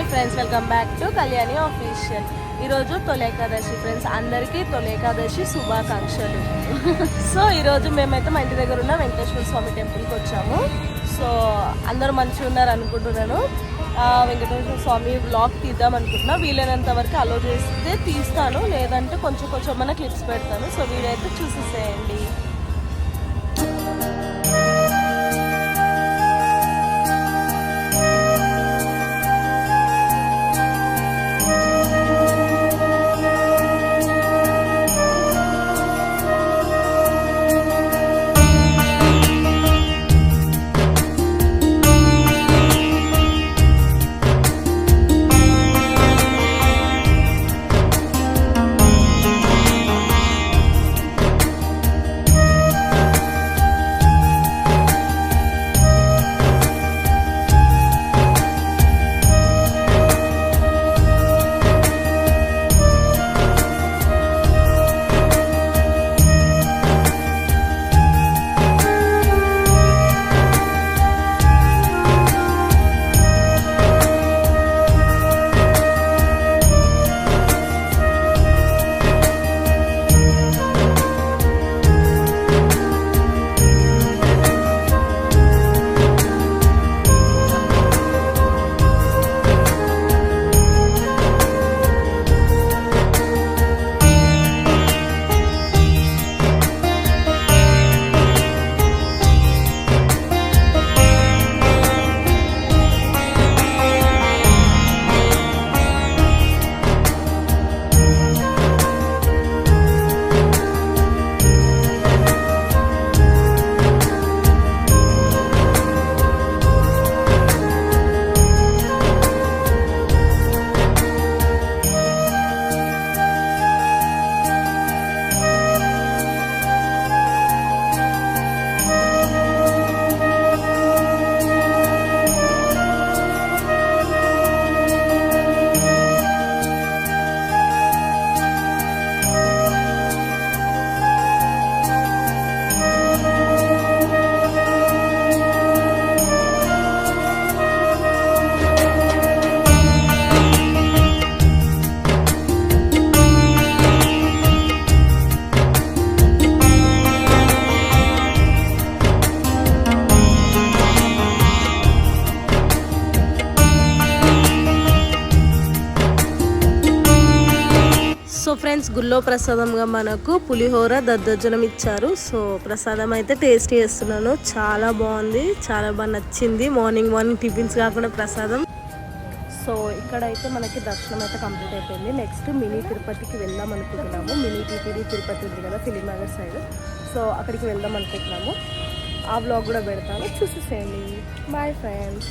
Hi friends, welcome back to Kalyani official. ఈరోజు తొలి Ekadashi friends, అందరికీ తొలి ఏకాదశి శుభాకాంక్షలు. సో ఈరోజు మేమైతే మా ఇంటి దగ్గర ఉన్న వెంకటేశ్వర స్వామి టెంపుల్కి వచ్చాము. సో అందరూ మంచిగా ఉన్నారు అనుకుంటున్నాను. వెంకటేశ్వర స్వామి వ్లాగ్ తీద్దాం అనుకుంటున్నా. వీలైనంత వరకు అలో చేస్తే తీస్తాను, లేదంటే కొంచెం మన క్లిప్స్ పెడతాను. సో వీడియో అయితే చూసేసేయండి. సో ఫ్రెండ్స్, గుళ్ళో ప్రసాదంగా మనకు పులిహోర దద్దోజనం ఇచ్చారు. సో ప్రసాదం అయితే టేస్ట్ చేస్తున్నాను. చాలా బాగుంది, చాలా బాగా నచ్చింది. మార్నింగ్ టిఫిన్స్ కాకుండా ప్రసాదం. సో ఇక్కడైతే మనకి దర్శనం అయితే కంప్లీట్ అయిపోయింది. నెక్స్ట్ మినీ తిరుపతికి వెళ్దాం అనుకుంటున్నాము. మినీ టీటీడీ తిరుపతి ఉంది కదా, ఫిలిం నగర్ సైడ్. సో అక్కడికి వెళ్దాం అనుకుంటున్నాము. ఆ వ్లాగ్ కూడా పెడతాను, చూసేసేయండి. Bye friends.